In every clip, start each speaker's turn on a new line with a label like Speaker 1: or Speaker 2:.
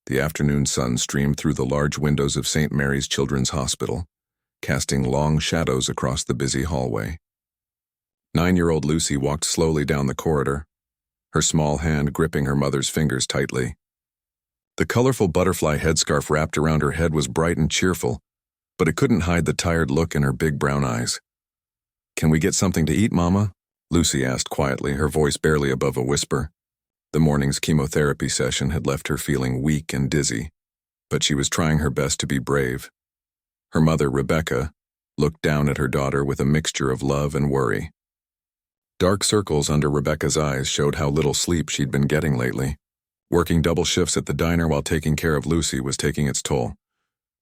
Speaker 1: The afternoon sun streamed through the large windows of St. Mary's Children's Hospital, casting long shadows across the busy hallway. 9-year-old Lucy walked slowly down the corridor, her small hand gripping her mother's fingers tightly. The colorful butterfly headscarf wrapped around her head was bright and cheerful, but it couldn't hide the tired look in her big brown eyes. "Can we get something to eat, Mama?" Lucy asked quietly, her voice barely above a whisper. The morning's chemotherapy session had left her feeling weak and dizzy, but she was trying her best to be brave. Her mother, Rebecca, looked down at her daughter with a mixture of love and worry. Dark circles under Rebecca's eyes showed how little sleep she'd been getting lately. Working double shifts at the diner while taking care of Lucy was taking its toll,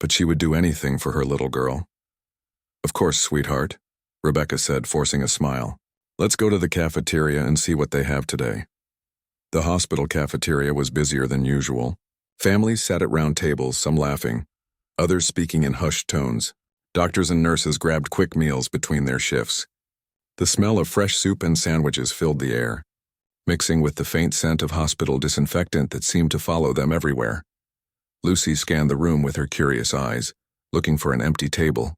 Speaker 1: but she would do anything for her little girl. "Of course, sweetheart," Rebecca said, forcing a smile. "Let's go to the cafeteria and see what they have today." The hospital cafeteria was busier than usual. Families sat at round tables, some laughing, others speaking in hushed tones. Doctors and nurses grabbed quick meals between their shifts. The smell of fresh soup and sandwiches filled the air, mixing with the faint scent of hospital disinfectant that seemed to follow them everywhere. Lucy scanned the room with her curious eyes, looking for an empty table.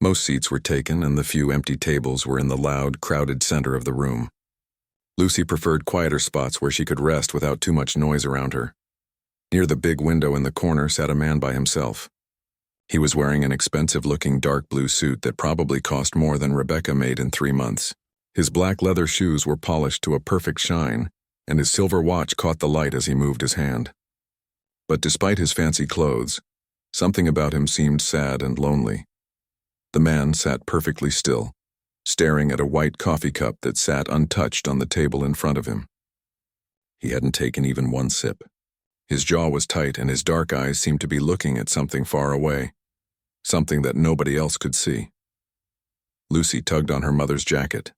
Speaker 1: Most seats were taken, and the few empty tables were in the loud, crowded center of the room. Lucy preferred quieter spots where she could rest without too much noise around her. Near the big window in the corner sat a man by himself. He was wearing an expensive-looking dark blue suit that probably cost more than Rebecca made in 3 months. His black leather shoes were polished to a perfect shine, and his silver watch caught the light as he moved his hand. But despite his fancy clothes, something about him seemed sad and lonely. The man sat perfectly still, staring at a white coffee cup that sat untouched on the table in front of him. He hadn't taken even one sip. His jaw was tight, and his dark eyes seemed to be looking at something far away, something that nobody else could see. Lucy tugged on her mother's jacket.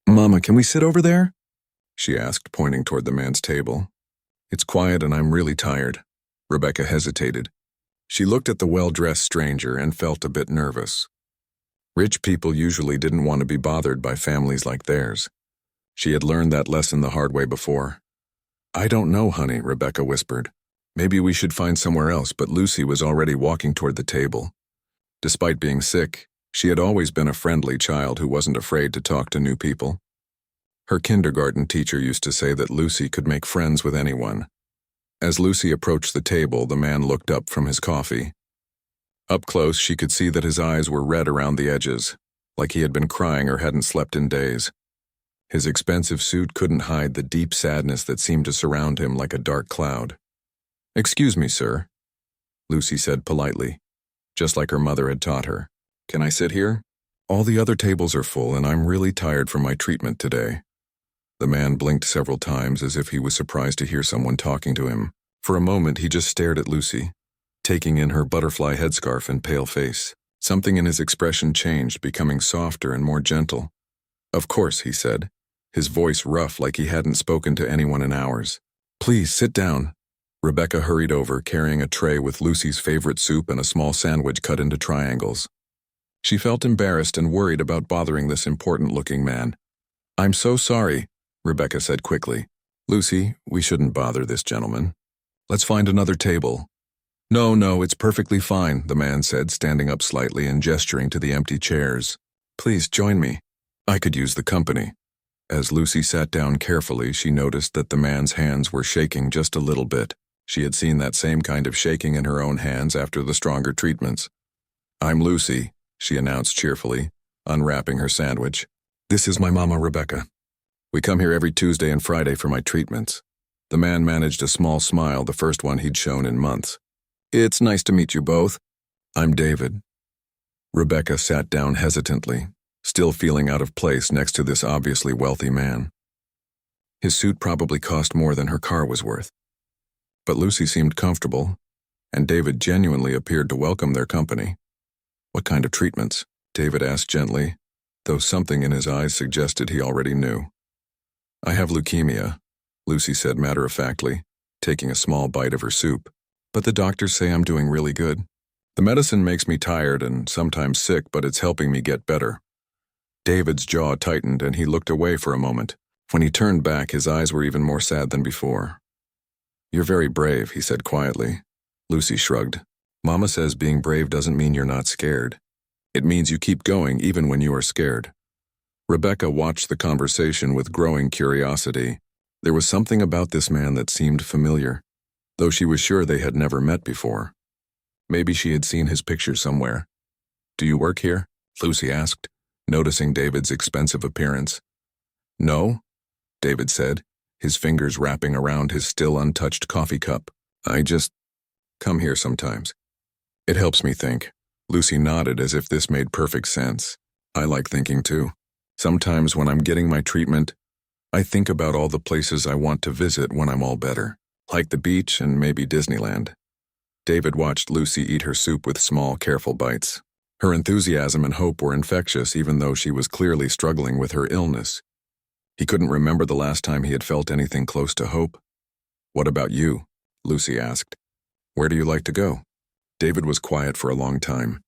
Speaker 1: "Mama, can we sit over there?" she asked, pointing toward the man's table. "It's quiet and I'm really tired." Rebecca hesitated. She looked at the well-dressed stranger and felt a bit nervous. Rich people usually didn't want to be bothered by families like theirs. She had learned that lesson the hard way before. "I don't know, honey," Rebecca whispered. "Maybe we should find somewhere else," but Lucy was already walking toward the table. Despite being sick, she had always been a friendly child who wasn't afraid to talk to new people. Her kindergarten teacher used to say that Lucy could make friends with anyone. As Lucy approached the table, the man looked up from his coffee. Up close, she could see that his eyes were red around the edges, like he had been crying or hadn't slept in days. His expensive suit couldn't hide the deep sadness that seemed to surround him like a dark cloud. "Excuse me, sir," Lucy said politely, just like her mother had taught her. "Can I sit here? All the other tables are full, and I'm really tired from my treatment today." The man blinked several times as if he was surprised to hear someone talking to him. For a moment, he just stared at Lucy, taking in her butterfly headscarf and pale face. Something in his expression changed, becoming softer and more gentle. "Of course," he said, his voice rough like he hadn't spoken to anyone in hours. "Please, sit down." Rebecca hurried over, carrying a tray with Lucy's favorite soup and a small sandwich cut into triangles. She felt embarrassed and worried about bothering this important-looking man. "I'm so sorry," Rebecca said quickly. "Lucy, we shouldn't bother this gentleman. Let's find another table." No, it's perfectly fine," the man said, standing up slightly and gesturing to the empty chairs. "Please join me. I could use the company." As Lucy sat down carefully, she noticed that the man's hands were shaking just a little bit. She had seen that same kind of shaking in her own hands after the stronger treatments. "I'm Lucy," she announced cheerfully, unwrapping her sandwich. "This is my mama, Rebecca. We come here every Tuesday and Friday for my treatments." The man managed a small smile, the first one he'd shown in months. "It's nice to meet you both. I'm David." Rebecca sat down hesitantly, still feeling out of place next to this obviously wealthy man. His suit probably cost more than her car was worth. But Lucy seemed comfortable, and David genuinely appeared to welcome their company. "What kind of treatments?" David asked gently, though something in his eyes suggested he already knew. "I have leukemia," Lucy said matter-of-factly, taking a small bite of her soup. "But the doctors say I'm doing really good. The medicine makes me tired and sometimes sick, but it's helping me get better." David's jaw tightened and he looked away for a moment. When he turned back, his eyes were even more sad than before. You're very brave, he said quietly. Lucy shrugged. Mama says being brave doesn't mean you're not scared. It means you keep going even when you are scared. Rebecca watched the conversation with growing curiosity. There was something about this man that seemed familiar, though she was sure they had never met before. Maybe she had seen his picture somewhere. Do you work here? Lucy asked, noticing David's expensive appearance. No, David said, his fingers wrapping around his still untouched coffee cup. I just come here sometimes. It helps me think. Lucy nodded as if this made perfect sense. I like thinking too. Sometimes when I'm getting my treatment, I think about all the places I want to visit when I'm all better, like the beach and maybe Disneyland. David watched Lucy eat her soup with small, careful bites. Her enthusiasm and hope were infectious even though she was clearly struggling with her illness. He couldn't remember the last time he had felt anything close to hope. What about you? Lucy asked. Where do you like to go? David was quiet for a long time.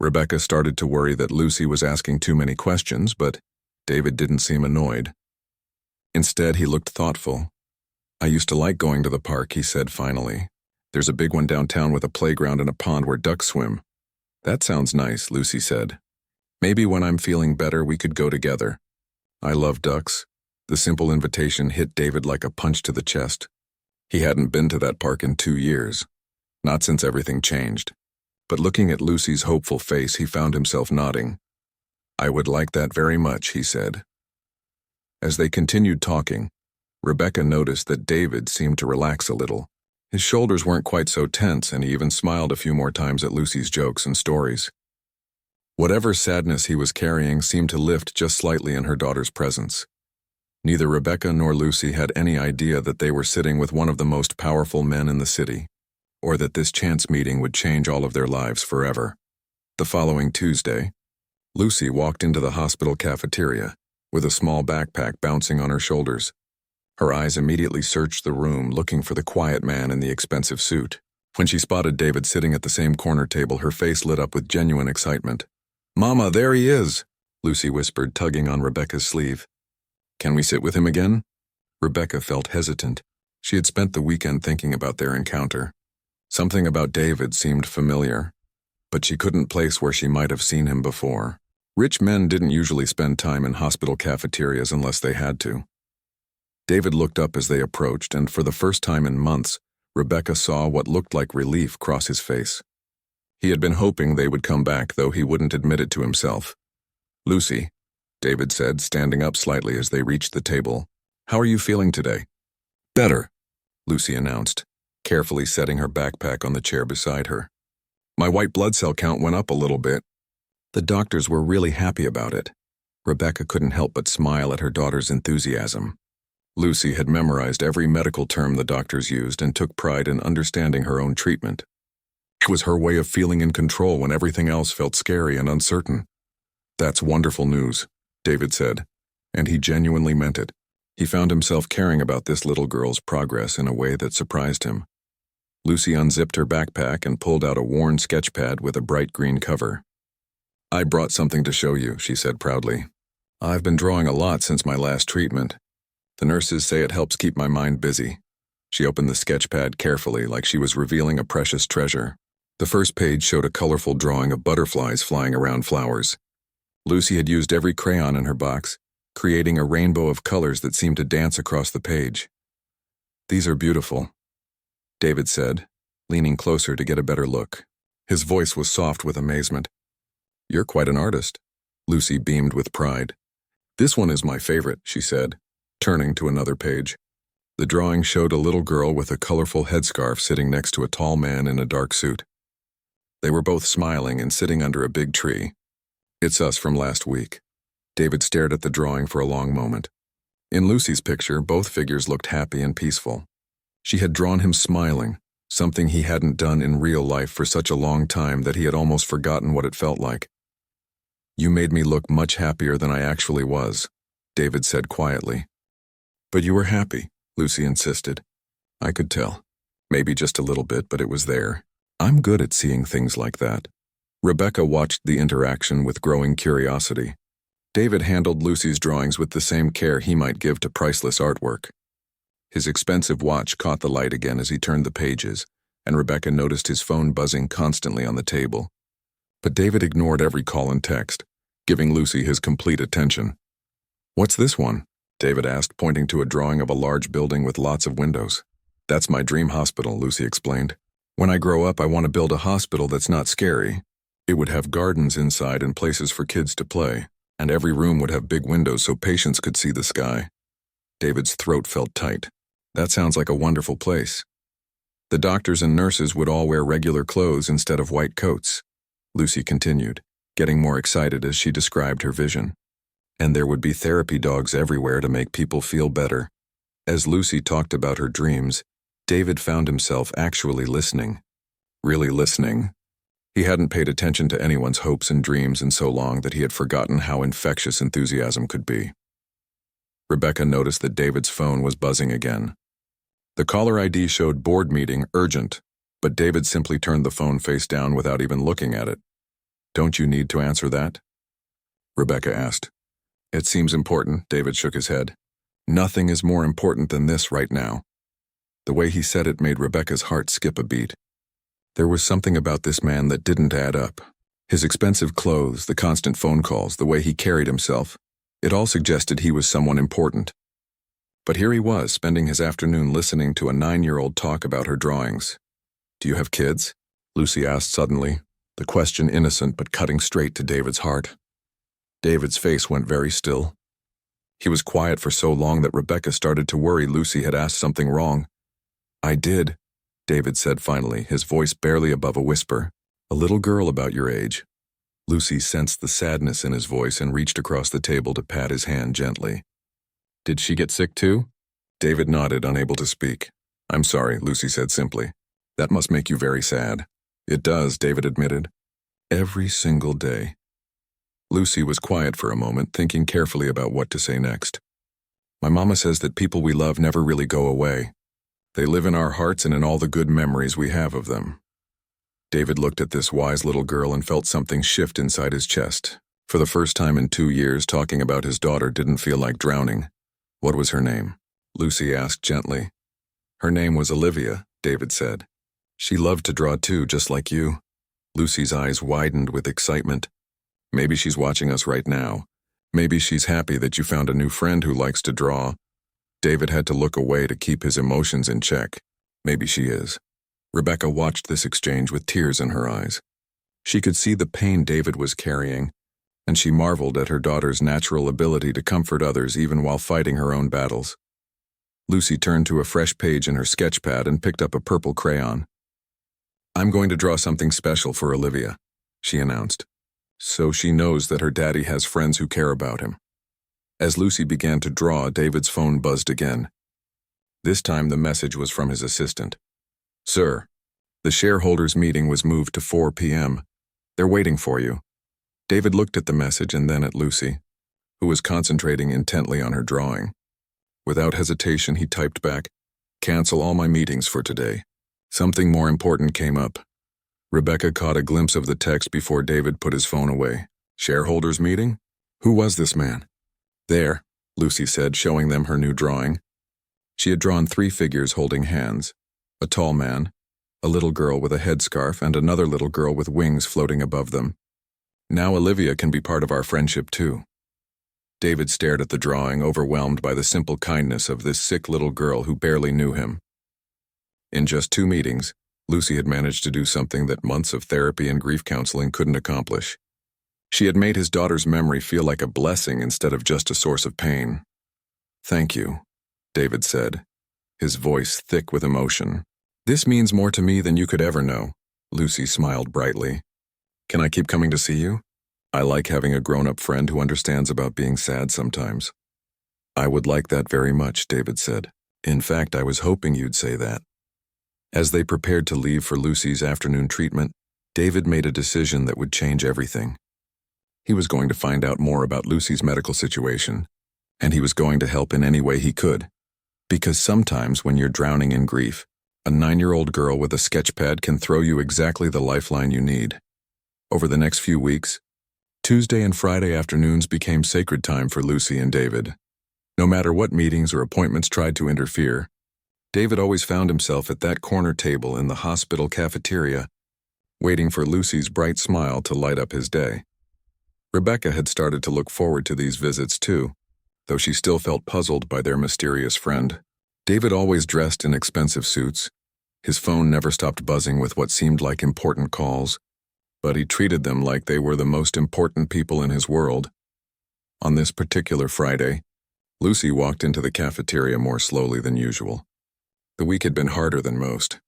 Speaker 1: Rebecca started to worry that Lucy was asking too many questions, but David didn't seem annoyed. Instead, he looked thoughtful. I used to like going to the park, he said finally. There's a big one downtown with a playground and a pond where ducks swim. That sounds nice, Lucy said. Maybe when I'm feeling better, we could go together. I love ducks. The simple invitation hit David like a punch to the chest. He hadn't been to that park in 2 years. Not since everything changed. But looking at Lucy's hopeful face, he found himself nodding. I would like that very much, he said. As they continued talking, Rebecca noticed that David seemed to relax a little. His shoulders weren't quite so tense, and he even smiled a few more times at Lucy's jokes and stories. Whatever sadness he was carrying seemed to lift just slightly in her daughter's presence. Neither Rebecca nor Lucy had any idea that they were sitting with one of the most powerful men in the city, or that this chance meeting would change all of their lives forever. The following Tuesday, Lucy walked into the hospital cafeteria with a small backpack bouncing on her shoulders. Her eyes immediately searched the room, looking for the quiet man in the expensive suit. When she spotted David sitting at the same corner table, her face lit up with genuine excitement. Mama, there he is, Lucy whispered, tugging on Rebecca's sleeve. Can we sit with him again? Rebecca felt hesitant. She had spent the weekend thinking about their encounter. Something about David seemed familiar, but she couldn't place where she might have seen him before. Rich men didn't usually spend time in hospital cafeterias unless they had to. David looked up as they approached, and for the first time in months, Rebecca saw what looked like relief cross his face. He had been hoping they would come back, though he wouldn't admit it to himself. Lucy, David said, standing up slightly as they reached the table. How are you feeling today? Better, Lucy announced, carefully setting her backpack on the chair beside her. My white blood cell count went up a little bit. The doctors were really happy about it. Rebecca couldn't help but smile at her daughter's enthusiasm. Lucy had memorized every medical term the doctors used and took pride in understanding her own treatment. It was her way of feeling in control when everything else felt scary and uncertain. That's wonderful news, David said, and he genuinely meant it. He found himself caring about this little girl's progress in a way that surprised him. Lucy unzipped her backpack and pulled out a worn sketch pad with a bright green cover. I brought something to show you, she said proudly. I've been drawing a lot since my last treatment. The nurses say it helps keep my mind busy. She opened the sketch pad carefully, like she was revealing a precious treasure. The first page showed a colorful drawing of butterflies flying around flowers. Lucy had used every crayon in her box, creating a rainbow of colors that seemed to dance across the page. These are beautiful, David said, leaning closer to get a better look. His voice was soft with amazement. You're quite an artist. Lucy beamed with pride. This one is my favorite, she said, turning to another page. The drawing showed a little girl with a colorful headscarf sitting next to a tall man in a dark suit. They were both smiling and sitting under a big tree. It's us from last week. David stared at the drawing for a long moment. In Lucy's picture, both figures looked happy and peaceful. She had drawn him smiling, something he hadn't done in real life for such a long time that he had almost forgotten what it felt like. You made me look much happier than I actually was, David said quietly. But you were happy, Lucy insisted. I could tell. Maybe just a little bit, but it was there. I'm good at seeing things like that. Rebecca watched the interaction with growing curiosity. David handled Lucy's drawings with the same care he might give to priceless artwork. His expensive watch caught the light again as he turned the pages, and Rebecca noticed his phone buzzing constantly on the table. But David ignored every call and text, giving Lucy his complete attention. "What's this one?" David asked, pointing to a drawing of a large building with lots of windows. "That's my dream hospital," Lucy explained. "When I grow up, I want to build a hospital that's not scary. It would have gardens inside and places for kids to play, and every room would have big windows so patients could see the sky." David's throat felt tight. "That sounds like a wonderful place." "The doctors and nurses would all wear regular clothes instead of white coats," Lucy continued, getting more excited as she described her vision. "And there would be therapy dogs everywhere to make people feel better." As Lucy talked about her dreams, David found himself actually listening. Really listening. He hadn't paid attention to anyone's hopes and dreams in so long that he had forgotten how infectious enthusiasm could be. Rebecca noticed that David's phone was buzzing again. The caller ID showed board meeting urgent, but David simply turned the phone face down without even looking at it. "Don't you need to answer that?" Rebecca asked. "It seems important," David shook his head. "Nothing is more important than this right now." The way he said it made Rebecca's heart skip a beat. There was something about this man that didn't add up. His expensive clothes, the constant phone calls, the way he carried himself, it all suggested he was someone important. But here he was, spending his afternoon listening to a 9-year-old talk about her drawings. "Do you have kids?" Lucy asked suddenly, the question innocent but cutting straight to David's heart. David's face went very still. He was quiet for so long that Rebecca started to worry Lucy had asked something wrong. "I did," David said finally, his voice barely above a whisper. "A little girl about your age." Lucy sensed the sadness in his voice and reached across the table to pat his hand gently. "Did she get sick too?" David nodded, unable to speak. "I'm sorry," Lucy said simply. "That must make you very sad." "It does," David admitted. "Every single day." Lucy was quiet for a moment, thinking carefully about what to say next. "My mama says that people we love never really go away. They live in our hearts and in all the good memories we have of them." David looked at this wise little girl and felt something shift inside his chest. For the first time in 2 years, talking about his daughter didn't feel like drowning. "What was her name?" Lucy asked gently. "Her name was Olivia," David said. "She loved to draw too, just like you." Lucy's eyes widened with excitement. "Maybe she's watching us right now. Maybe she's happy that you found a new friend who likes to draw." David had to look away to keep his emotions in check. "Maybe she is." Rebecca watched this exchange with tears in her eyes. She could see the pain David was carrying, and she marveled at her daughter's natural ability to comfort others even while fighting her own battles. Lucy turned to a fresh page in her sketch pad and picked up a purple crayon. "I'm going to draw something special for Olivia," she announced. "So she knows that her daddy has friends who care about him." As Lucy began to draw, David's phone buzzed again. This time the message was from his assistant. "Sir, the shareholders' meeting was moved to 4 p.m. They're waiting for you." David looked at the message and then at Lucy, who was concentrating intently on her drawing. Without hesitation, he typed back, "Cancel all my meetings for today. Something more important came up." Rebecca caught a glimpse of the text before David put his phone away. "Shareholders' meeting? Who was this man?" "There," Lucy said, showing them her new drawing. She had drawn 3 figures holding hands. A tall man, a little girl with a headscarf, and another little girl with wings floating above them. "Now Olivia can be part of our friendship too." David stared at the drawing, overwhelmed by the simple kindness of this sick little girl who barely knew him. In just 2 meetings, Lucy had managed to do something that months of therapy and grief counseling couldn't accomplish. She had made his daughter's memory feel like a blessing instead of just a source of pain. "Thank you," David said, his voice thick with emotion. "This means more to me than you could ever know." Lucy smiled brightly. "Can I keep coming to see you? I like having a grown-up friend who understands about being sad sometimes." "I would like that very much," David said. "In fact, I was hoping you'd say that." As they prepared to leave for Lucy's afternoon treatment, David made a decision that would change everything. He was going to find out more about Lucy's medical situation, and he was going to help in any way he could. Because sometimes when you're drowning in grief, a 9-year-old girl with a sketch pad can throw you exactly the lifeline you need. Over the next few weeks, Tuesday and Friday afternoons became sacred time for Lucy and David. No matter what meetings or appointments tried to interfere, David always found himself at that corner table in the hospital cafeteria, waiting for Lucy's bright smile to light up his day. Rebecca had started to look forward to these visits too, though she still felt puzzled by their mysterious friend. David always dressed in expensive suits. His phone never stopped buzzing with what seemed like important calls, but he treated them like they were the most important people in his world. On this particular Friday, Lucy walked into the cafeteria more slowly than usual. The week had been harder than most.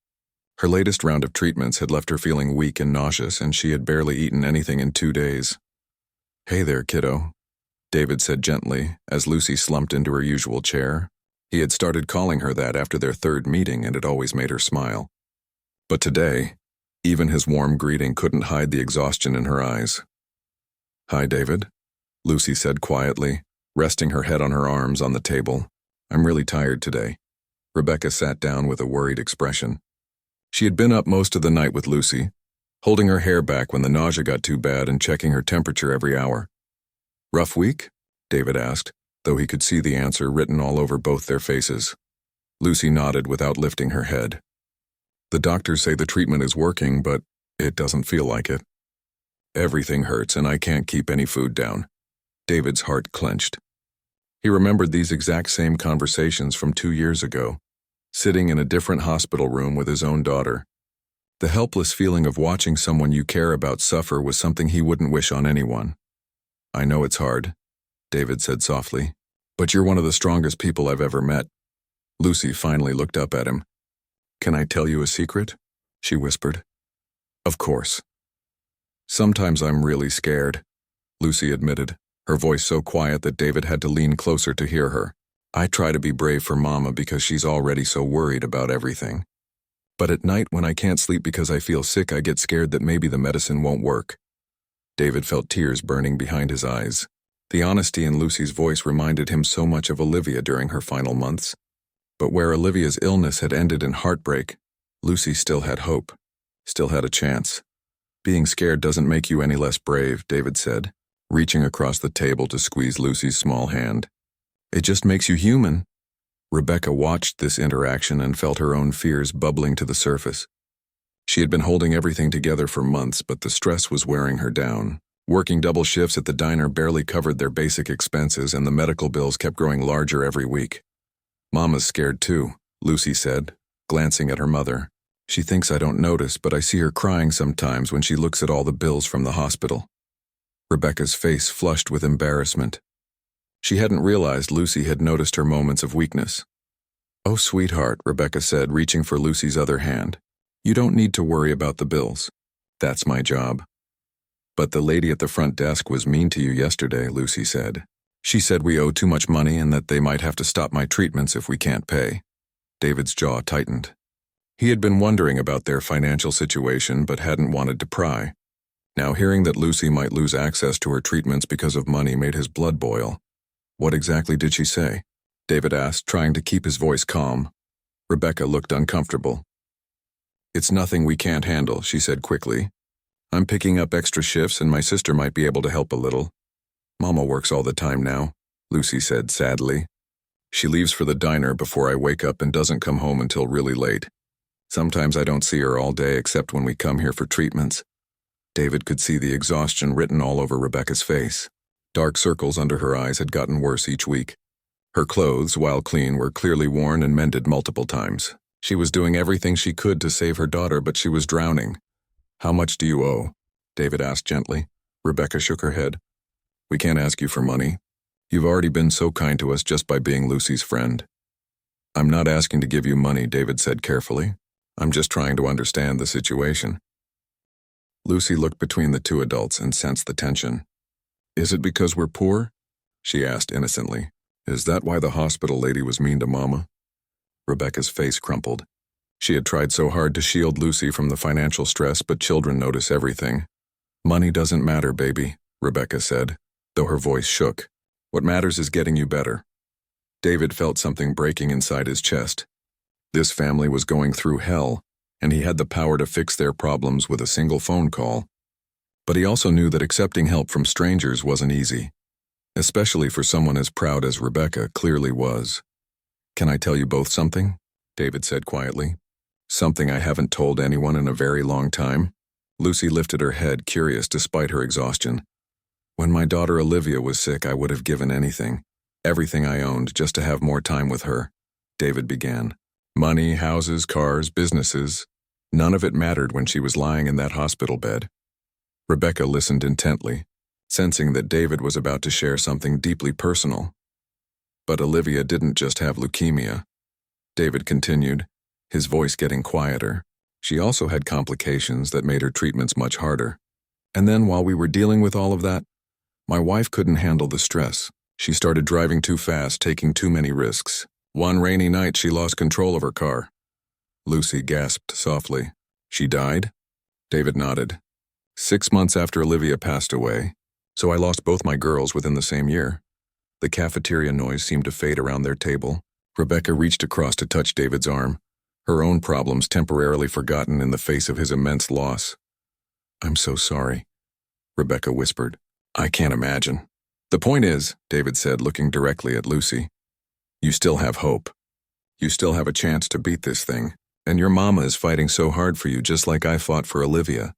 Speaker 1: Her latest round of treatments had left her feeling weak and nauseous, and she had barely eaten anything in 2 days. "Hey there, kiddo," David said gently as Lucy slumped into her usual chair. He had started calling her that after their 3rd meeting, and it always made her smile. But today, even his warm greeting couldn't hide the exhaustion in her eyes. "Hi, David," Lucy said quietly, resting her head on her arms on the table. "I'm really tired today." Rebecca sat down with a worried expression. She had been up most of the night with Lucy, holding her hair back when the nausea got too bad and checking her temperature every hour. "Rough week?" David asked, though he could see the answer written all over both their faces. Lucy nodded without lifting her head. "The doctors say the treatment is working, but it doesn't feel like it. Everything hurts and I can't keep any food down." David's heart clenched. He remembered these exact same conversations from 2 years ago, sitting in a different hospital room with his own daughter. The helpless feeling of watching someone you care about suffer was something he wouldn't wish on anyone. "I know it's hard," David said softly, "but you're one of the strongest people I've ever met." Lucy finally looked up at him. "Can I tell you a secret?" she whispered. "Of course." "Sometimes I'm really scared," Lucy admitted, her voice so quiet that David had to lean closer to hear her. "I try to be brave for Mama because she's already so worried about everything. But at night when I can't sleep because I feel sick, I get scared that maybe the medicine won't work." David felt tears burning behind his eyes. The honesty in Lucy's voice reminded him so much of Olivia during her final months. But where Olivia's illness had ended in heartbreak, Lucy still had hope, still had a chance. "Being scared doesn't make you any less brave," David said, reaching across the table to squeeze Lucy's small hand. "It just makes you human." Rebecca watched this interaction and felt her own fears bubbling to the surface. She had been holding everything together for months, but the stress was wearing her down. Working double shifts at the diner barely covered their basic expenses, and the medical bills kept growing larger every week. "Mama's scared too," Lucy said, glancing at her mother. "She thinks I don't notice, but I see her crying sometimes when she looks at all the bills from the hospital." Rebecca's face flushed with embarrassment. She hadn't realized Lucy had noticed her moments of weakness. "Oh, sweetheart," Rebecca said, reaching for Lucy's other hand. "You don't need to worry about the bills. That's my job." "But the lady at the front desk was mean to you yesterday," Lucy said. "She said we owe too much money and that they might have to stop my treatments if we can't pay." David's jaw tightened. He had been wondering about their financial situation but hadn't wanted to pry. Now hearing that Lucy might lose access to her treatments because of money made his blood boil. "What exactly did she say?" David asked, trying to keep his voice calm. Rebecca looked uncomfortable. "It's nothing we can't handle," she said quickly. "I'm picking up extra shifts and my sister might be able to help a little." "Mama works all the time now," Lucy said sadly. "She leaves for the diner before I wake up and doesn't come home until really late. Sometimes I don't see her all day except when we come here for treatments." David could see the exhaustion written all over Rebecca's face. Dark circles under her eyes had gotten worse each week. Her clothes, while clean, were clearly worn and mended multiple times. She was doing everything she could to save her daughter, but she was drowning. "How much do you owe?" David asked gently. Rebecca shook her head. "We can't ask you for money. You've already been so kind to us just by being Lucy's friend." "I'm not asking to give you money," David said carefully. "I'm just trying to understand the situation." Lucy looked between the two adults and sensed the tension. "Is it because we're poor?" she asked innocently. "Is that why the hospital lady was mean to Mama?" Rebecca's face crumpled. She had tried so hard to shield Lucy from the financial stress, but children notice everything. "Money doesn't matter, baby," Rebecca said, though her voice shook. "What matters is getting you better." David felt something breaking inside his chest. This family was going through hell, and he had the power to fix their problems with a single phone call. But he also knew that accepting help from strangers wasn't easy, especially for someone as proud as Rebecca clearly was. "Can I tell you both something?" David said quietly. Something I haven't told anyone in a very long time. Lucy lifted her head, curious despite her exhaustion. When my daughter Olivia was sick, I would have given anything, everything I owned, just to have more time with her, David began. Money, houses, cars, businesses. None of it mattered when she was lying in that hospital bed. Rebecca listened intently, sensing that David was about to share something deeply personal. But Olivia didn't just have leukemia. David continued, his voice getting quieter. She also had complications that made her treatments much harder. And then while we were dealing with all of that, my wife couldn't handle the stress. She started driving too fast, taking too many risks. One rainy night, she lost control of her car. Lucy gasped softly. She died? David nodded. 6 months after Olivia passed away, so I lost both my girls within the same year. The cafeteria noise seemed to fade around their table. Rebecca reached across to touch David's arm, her own problems temporarily forgotten in the face of his immense loss. I'm so sorry, Rebecca whispered. I can't imagine. The point is, David said, looking directly at Lucy, you still have hope. You still have a chance to beat this thing, and your mama is fighting so hard for you just like I fought for Olivia.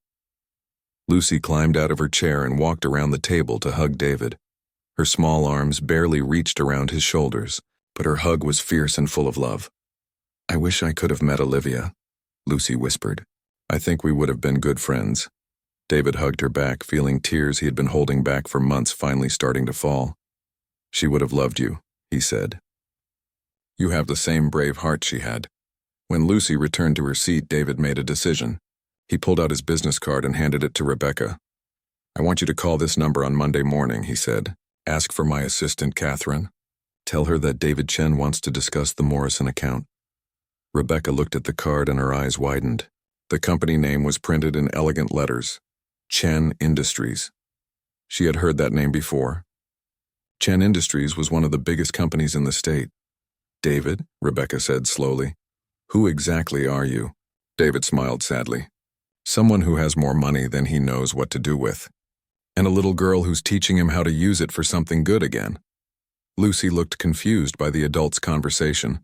Speaker 1: Lucy climbed out of her chair and walked around the table to hug David. Her small arms barely reached around his shoulders, but her hug was fierce and full of love. I wish I could have met Olivia, Lucy whispered. I think we would have been good friends. David hugged her back, feeling tears he had been holding back for months finally starting to fall. She would have loved you, he said. You have the same brave heart she had. When Lucy returned to her seat, David made a decision. He pulled out his business card and handed it to Rebecca. I want you to call this number on Monday morning, he said. Ask for my assistant, Catherine. Tell her that David Chen wants to discuss the Morrison account. Rebecca looked at the card and her eyes widened. The company name was printed in elegant letters. Chen Industries. She had heard that name before. Chen Industries was one of the biggest companies in the state. David, Rebecca said slowly. Who exactly are you? David smiled sadly. Someone who has more money than he knows what to do with. And a little girl who's teaching him how to use it for something good again. Lucy looked confused by the adult's conversation,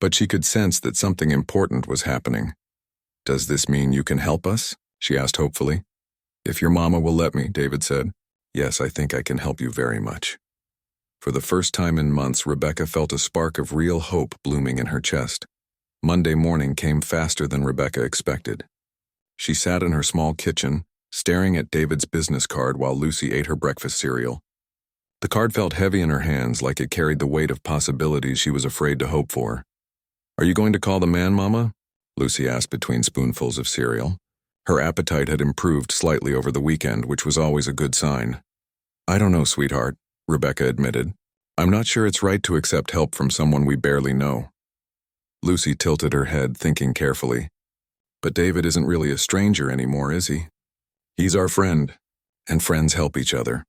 Speaker 1: but she could sense that something important was happening. Does this mean you can help us? She asked hopefully. If your mama will let me, David said. Yes, I think I can help you very much. For the first time in months, Rebecca felt a spark of real hope blooming in her chest. Monday morning came faster than Rebecca expected. She sat in her small kitchen, staring at David's business card while Lucy ate her breakfast cereal. The card felt heavy in her hands, like it carried the weight of possibilities she was afraid to hope for. Are you going to call the man, Mama? Lucy asked between spoonfuls of cereal. Her appetite had improved slightly over the weekend, which was always a good sign. I don't know, sweetheart, Rebecca admitted. I'm not sure it's right to accept help from someone we barely know. Lucy tilted her head, thinking carefully. But David isn't really a stranger anymore, is he? He's our friend, and friends help each other.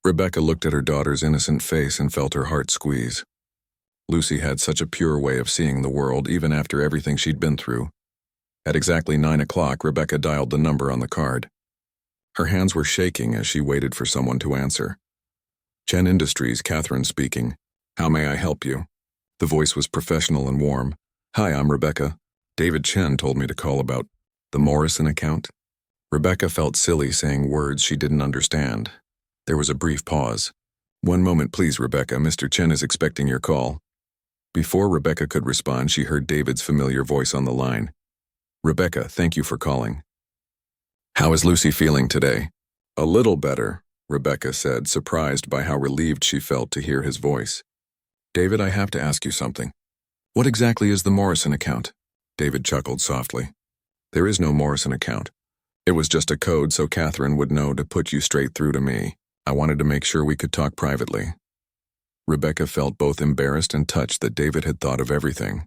Speaker 1: Rebecca looked at her daughter's innocent face and felt her heart squeeze. Lucy had such a pure way of seeing the world, even after everything she'd been through. At exactly 9 o'clock, Rebecca dialed the number on the card. Her hands were shaking as she waited for someone to answer. Chen Industries, Catherine speaking. How may I help you? The voice was professional and warm. Hi, I'm Rebecca. David Chen told me to call about the Morrison account. Rebecca felt silly saying words she didn't understand. There was a brief pause. One moment, please, Rebecca. Mr. Chen is expecting your call. Before Rebecca could respond, she heard David's familiar voice on the line. Rebecca, thank you for calling. How is Lucy feeling today? A little better, Rebecca said, surprised by how relieved she felt to hear his voice. David, I have to ask you something. What exactly is the Morrison account? David chuckled softly. There is no Morrison account. It was just a code so Catherine would know to put you straight through to me. I wanted to make sure we could talk privately. Rebecca felt both embarrassed and touched that David had thought of everything.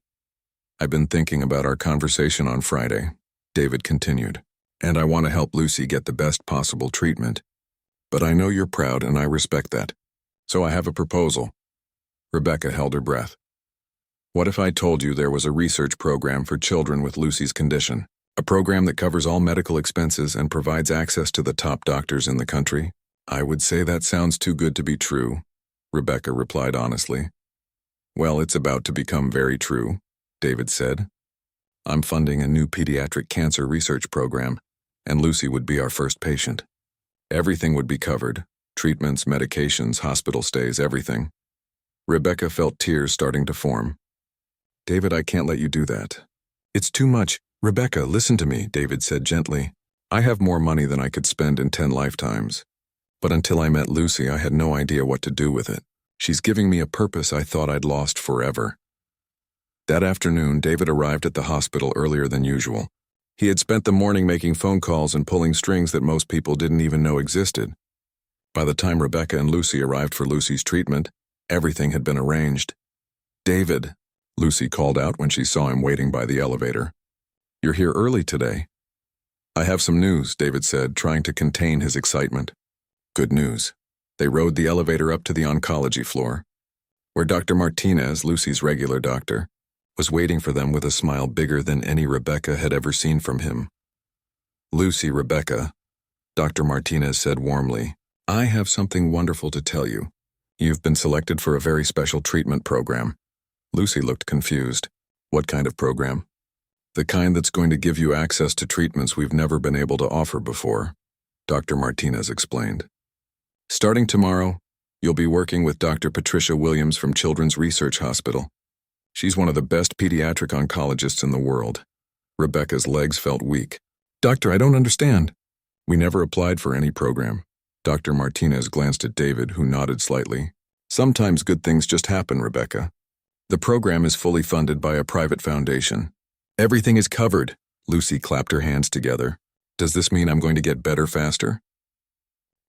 Speaker 1: I've been thinking about our conversation on Friday, David continued, and I want to help Lucy get the best possible treatment. But I know you're proud and I respect that. So I have a proposal. Rebecca held her breath. What if I told you there was a research program for children with Lucy's condition? A program that covers all medical expenses and provides access to the top doctors in the country? I would say that sounds too good to be true, Rebecca replied honestly. Well, it's about to become very true. David said. I'm funding a new pediatric cancer research program, and Lucy would be our first patient. Everything would be covered: treatments, medications, hospital stays, everything. Rebecca felt tears starting to form. David, I can't let you do that. It's too much. Rebecca, listen to me, David said gently. I have more money than I could spend in 10 lifetimes. But until I met Lucy, I had no idea what to do with it. She's giving me a purpose I thought I'd lost forever. That afternoon, David arrived at the hospital earlier than usual. He had spent the morning making phone calls and pulling strings that most people didn't even know existed. By the time Rebecca and Lucy arrived for Lucy's treatment, everything had been arranged. David, Lucy called out when she saw him waiting by the elevator. You're here early today. I have some news, David said, trying to contain his excitement. Good news. They rode the elevator up to the oncology floor, where Dr. Martinez, Lucy's regular doctor, was waiting for them with a smile bigger than any Rebecca had ever seen from him. Lucy, Rebecca, Dr. Martinez said warmly, I have something wonderful to tell you. You've been selected for a very special treatment program. Lucy looked confused. What kind of program? The kind that's going to give you access to treatments we've never been able to offer before, Dr. Martinez explained. Starting tomorrow, you'll be working with Dr. Patricia Williams from Children's Research Hospital. She's one of the best pediatric oncologists in the world. Rebecca's legs felt weak. Doctor, I don't understand. We never applied for any program. Dr. Martinez glanced at David, who nodded slightly. Sometimes good things just happen, Rebecca. The program is fully funded by a private foundation. Everything is covered. Lucy clapped her hands together. Does this mean I'm going to get better faster?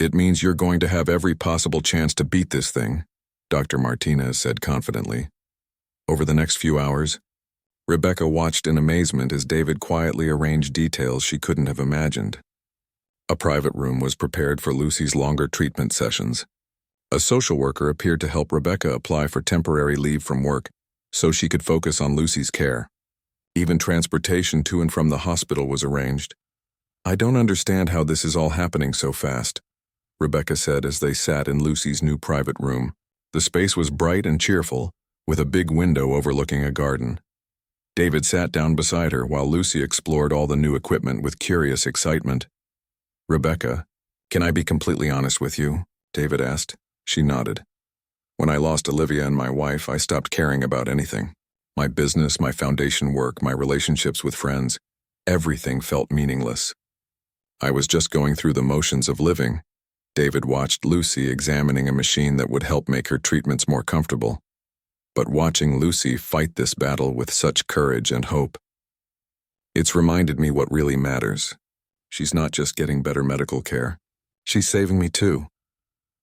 Speaker 1: It means you're going to have every possible chance to beat this thing, Dr. Martinez said confidently. Over the next few hours, Rebecca watched in amazement as David quietly arranged details she couldn't have imagined. A private room was prepared for Lucy's longer treatment sessions. A social worker appeared to help Rebecca apply for temporary leave from work so she could focus on Lucy's care. Even transportation to and from the hospital was arranged. I don't understand how this is all happening so fast, Rebecca said as they sat in Lucy's new private room. The space was bright and cheerful, with a big window overlooking a garden. David sat down beside her while Lucy explored all the new equipment with curious excitement. Rebecca, can I be completely honest with you? David asked. She nodded. When I lost Olivia and my wife, I stopped caring about anything. My business, my foundation work, my relationships with friends, everything felt meaningless. I was just going through the motions of living. David watched Lucy examining a machine that would help make her treatments more comfortable. But watching Lucy fight this battle with such courage and hope, it's reminded me what really matters. She's not just getting better medical care. She's saving me too.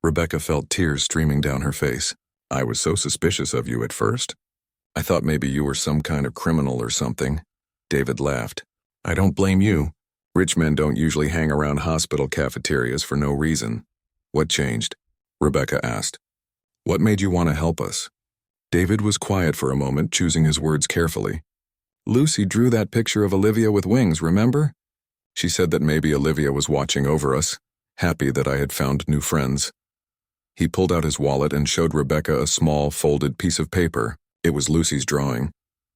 Speaker 1: Rebecca felt tears streaming down her face. I was so suspicious of you at first. I thought maybe you were some kind of criminal or something. David laughed. I don't blame you. Rich men don't usually hang around hospital cafeterias for no reason. What changed? Rebecca asked. What made you want to help us? David was quiet for a moment, choosing his words carefully. Lucy drew that picture of Olivia with wings, remember? She said that maybe Olivia was watching over us, happy that I had found new friends. He pulled out his wallet and showed Rebecca a small, folded piece of paper. It was Lucy's drawing.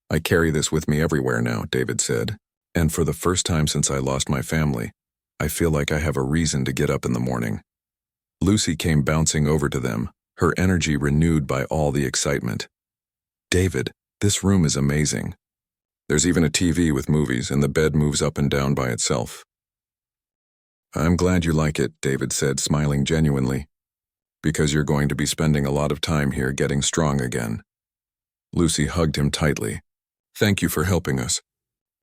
Speaker 1: I carry this with me everywhere now, David said. And for the first time since I lost my family, I feel like I have a reason to get up in the morning. Lucy came bouncing over to them, her energy renewed by all the excitement. David, this room is amazing. There's even a TV with movies, and the bed moves up and down by itself. I'm glad you like it, David said, smiling genuinely, because you're going to be spending a lot of time here getting strong again. Lucy hugged him tightly. Thank you for helping us.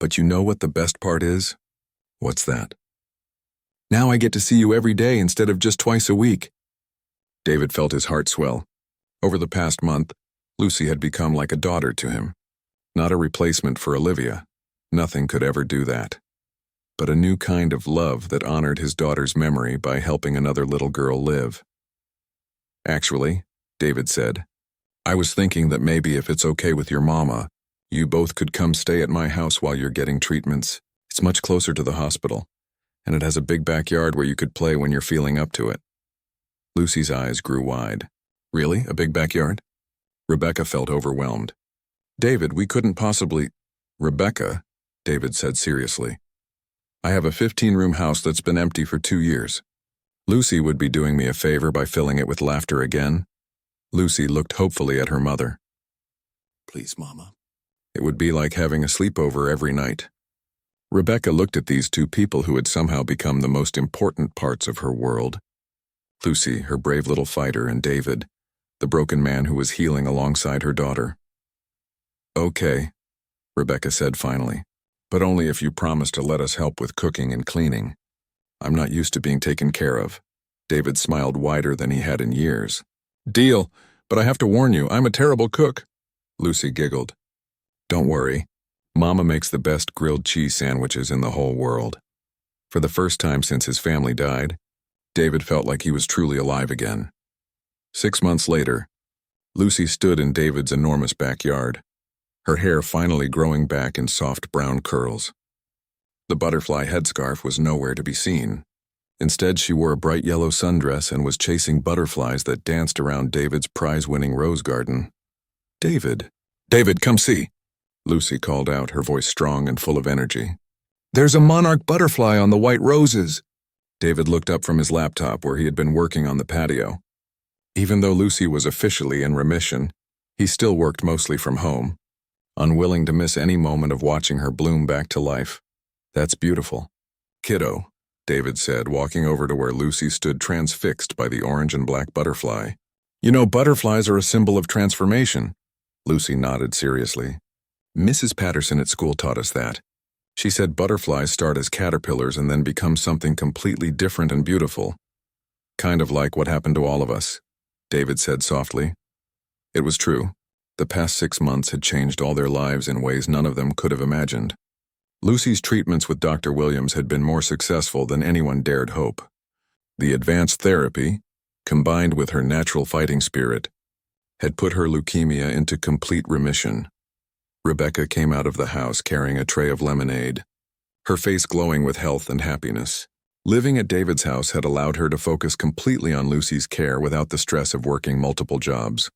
Speaker 1: But you know what the best part is? What's that? Now I get to see you every day instead of just twice a week. David felt his heart swell. Over the past month, Lucy had become like a daughter to him. Not a replacement for Olivia. Nothing could ever do that. But a new kind of love that honored his daughter's memory by helping another little girl live. Actually, David said, I was thinking that maybe if it's okay with your mama, you both could come stay at my house while you're getting treatments. It's much closer to the hospital, and it has a big backyard where you could play when you're feeling up to it. Lucy's eyes grew wide. Really? A big backyard? Rebecca felt overwhelmed. David, we couldn't possibly— Rebecca, David said seriously. I have a 15-room house that's been empty for 2 years. Lucy would be doing me a favor by filling it with laughter again. Lucy looked hopefully at her mother. Please, Mama. It would be like having a sleepover every night. Rebecca looked at these two people who had somehow become the most important parts of her world. Lucy, her brave little fighter, and David, the broken man who was healing alongside her daughter. Okay, Rebecca said finally, but only if you promise to let us help with cooking and cleaning. I'm not used to being taken care of. David smiled wider than he had in years. Deal, but I have to warn you, I'm a terrible cook. Lucy giggled. Don't worry. Mama makes the best grilled cheese sandwiches in the whole world. For the first time since his family died, David felt like he was truly alive again. 6 months later, Lucy stood in David's enormous backyard, her hair finally growing back in soft brown curls. The butterfly headscarf was nowhere to be seen. Instead, she wore a bright yellow sundress and was chasing butterflies that danced around David's prize-winning rose garden. David, come see, Lucy called out, her voice strong and full of energy. There's a monarch butterfly on the white roses. David looked up from his laptop where he had been working on the patio. Even though Lucy was officially in remission, he still worked mostly from home, unwilling to miss any moment of watching her bloom back to life. That's beautiful. Kiddo, David said, walking over to where Lucy stood transfixed by the orange and black butterfly. You know, butterflies are a symbol of transformation. Lucy nodded seriously. Mrs. Patterson at school taught us that. She said butterflies start as caterpillars and then become something completely different and beautiful. Kind of like what happened to all of us, David said softly. It was true. The past 6 months had changed all their lives in ways none of them could have imagined. Lucy's treatments with Dr. Williams had been more successful than anyone dared hope. The advanced therapy, combined with her natural fighting spirit, had put her leukemia into complete remission. Rebecca came out of the house carrying a tray of lemonade, her face glowing with health and happiness. Living at David's house had allowed her to focus completely on Lucy's care without the stress of working multiple jobs.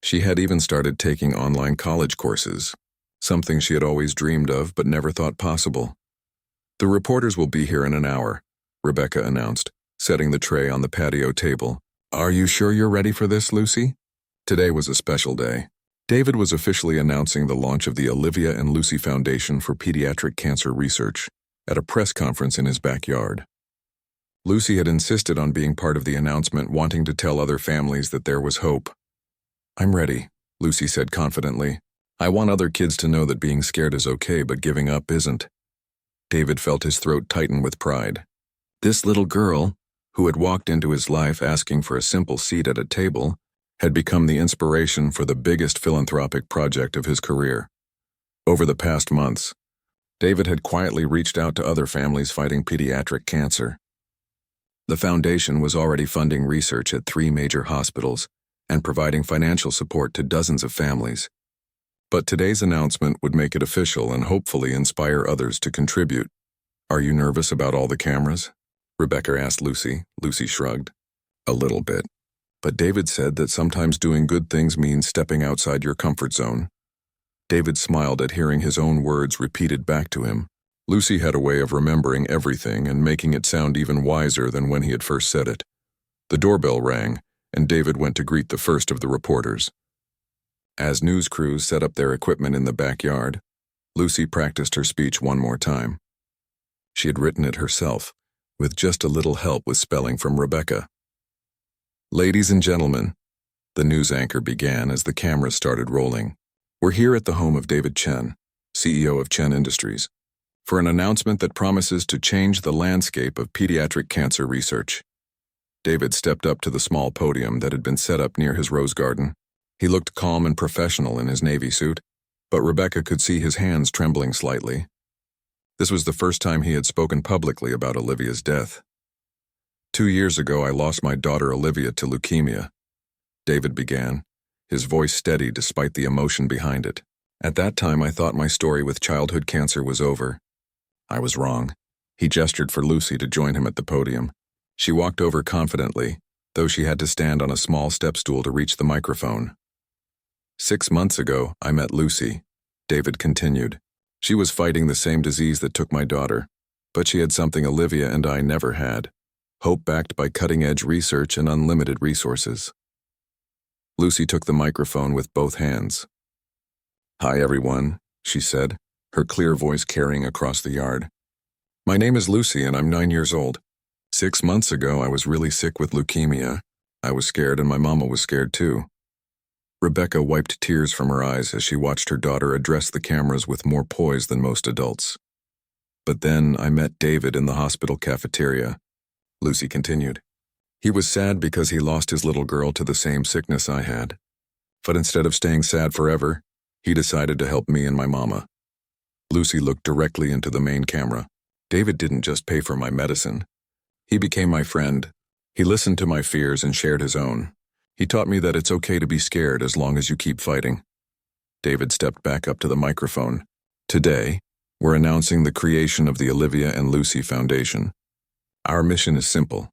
Speaker 1: She had even started taking online college courses, something she had always dreamed of but never thought possible. The reporters will be here in an hour, Rebecca announced, setting the tray on the patio table. Are you sure you're ready for this, Lucy? Today was a special day. David was officially announcing the launch of the Olivia and Lucy Foundation for Pediatric Cancer Research at a press conference in his backyard. Lucy had insisted on being part of the announcement, wanting to tell other families that there was hope. I'm ready, Lucy said confidently. I want other kids to know that being scared is okay, but giving up isn't. David felt his throat tighten with pride. This little girl, who had walked into his life asking for a simple seat at a table, had become the inspiration for the biggest philanthropic project of his career. Over the past months, David had quietly reached out to other families fighting pediatric cancer. The foundation was already funding research at 3 major hospitals and providing financial support to dozens of families. But today's announcement would make it official and hopefully inspire others to contribute. Are you nervous about all the cameras? Rebecca asked Lucy. Lucy shrugged. A little bit. But David said that sometimes doing good things means stepping outside your comfort zone. David smiled at hearing his own words repeated back to him. Lucy had a way of remembering everything and making it sound even wiser than when he had first said it. The doorbell rang, and David went to greet the first of the reporters. As news crews set up their equipment in the backyard, Lucy practiced her speech one more time. She had written it herself, with just a little help with spelling from Rebecca. Ladies and gentlemen, the news anchor began as the cameras started rolling. We're here at the home of David Chen, CEO of Chen Industries, for an announcement that promises to change the landscape of pediatric cancer research. David stepped up to the small podium that had been set up near his rose garden. He looked calm and professional in his navy suit, but Rebecca could see his hands trembling slightly. This was the first time he had spoken publicly about Olivia's death. 2 years ago, I lost my daughter Olivia to leukemia, David began, his voice steady despite the emotion behind it. At that time, I thought my story with childhood cancer was over. I was wrong. He gestured for Lucy to join him at the podium. She walked over confidently, though she had to stand on a small step stool to reach the microphone. 6 months ago, I met Lucy, David continued. She was fighting the same disease that took my daughter, but she had something Olivia and I never had, hope backed by cutting-edge research and unlimited resources. Lucy took the microphone with both hands. "Hi, everyone," she said, her clear voice carrying across the yard. "My name is Lucy and I'm 9 years old. 6 months ago, I was really sick with leukemia. I was scared and my mama was scared too." Rebecca wiped tears from her eyes as she watched her daughter address the cameras with more poise than most adults. "But then I met David in the hospital cafeteria," Lucy continued. "He was sad because he lost his little girl to the same sickness I had. But instead of staying sad forever, he decided to help me and my mama." Lucy looked directly into the main camera. "David didn't just pay for my medicine. He became my friend. He listened to my fears and shared his own. He taught me that it's okay to be scared as long as you keep fighting." David stepped back up to the microphone. "Today, we're announcing the creation of the Olivia and Lucy Foundation. Our mission is simple.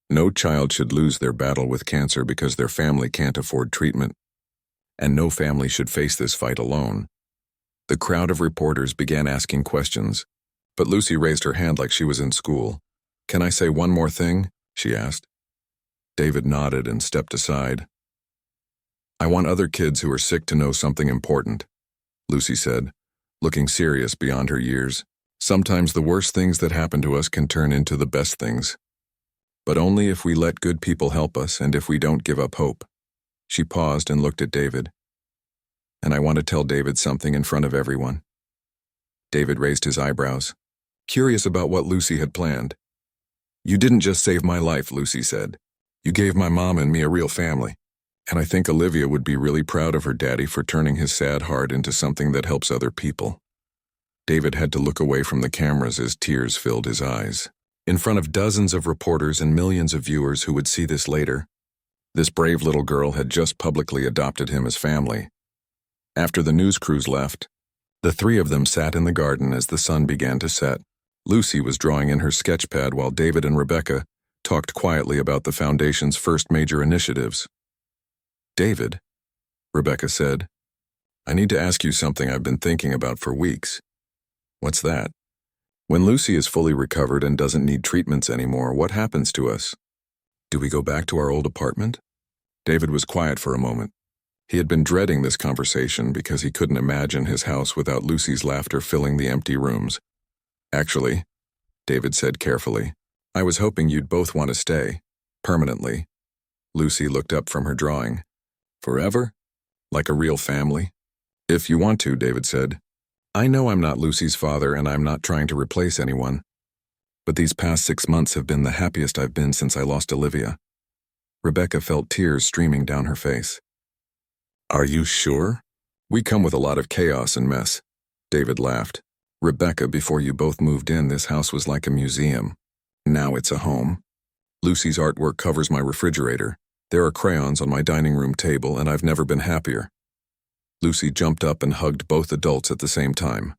Speaker 1: No child should lose their battle with cancer because their family can't afford treatment. And no family should face this fight alone." The crowd of reporters began asking questions, but Lucy raised her hand like she was in school. "Can I say one more thing?" she asked. David nodded and stepped aside. "I want other kids who are sick to know something important," Lucy said, looking serious beyond her years. "Sometimes the worst things that happen to us can turn into the best things. But only if we let good people help us and if we don't give up hope." She paused and looked at David. "And I want to tell David something in front of everyone." David raised his eyebrows, curious about what Lucy had planned. "You didn't just save my life," Lucy said. "You gave my mom and me a real family. And I think Olivia would be really proud of her daddy for turning his sad heart into something that helps other people." David had to look away from the cameras as tears filled his eyes. In front of dozens of reporters and millions of viewers who would see this later, this brave little girl had just publicly adopted him as family. After the news crews left, the three of them sat in the garden as the sun began to set. Lucy was drawing in her sketch pad while David and Rebecca talked quietly about the foundation's first major initiatives. "David," Rebecca said, "I need to ask you something I've been thinking about for weeks." "What's that?" "When Lucy is fully recovered and doesn't need treatments anymore, what happens to us? Do we go back to our old apartment?" David was quiet for a moment. He had been dreading this conversation because he couldn't imagine his house without Lucy's laughter filling the empty rooms. "Actually," David said carefully, "I was hoping you'd both want to stay, permanently." Lucy looked up from her drawing. "Forever? Like a real family?" "If you want to," David said. "I know I'm not Lucy's father and I'm not trying to replace anyone. But these past 6 months have been the happiest I've been since I lost Olivia." Rebecca felt tears streaming down her face. "Are you sure? We come with a lot of chaos and mess." David laughed. "Rebecca, before you both moved in, this house was like a museum. Now it's a home. Lucy's artwork covers my refrigerator. There are crayons on my dining room table, and I've never been happier." Lucy jumped up and hugged both adults at the same time.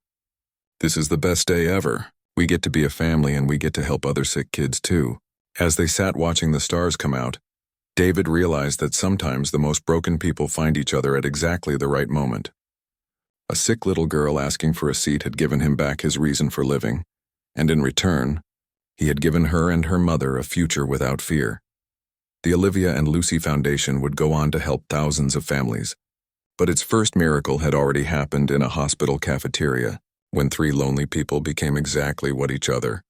Speaker 1: "This is the best day ever. We get to be a family and we get to help other sick kids too." As they sat watching the stars come out, David realized that sometimes the most broken people find each other at exactly the right moment. A sick little girl asking for a seat had given him back his reason for living, and in return, he had given her and her mother a future without fear. The Olivia and Lucy Foundation would go on to help thousands of families, but its first miracle had already happened in a hospital cafeteria, when 3 lonely people became exactly what each other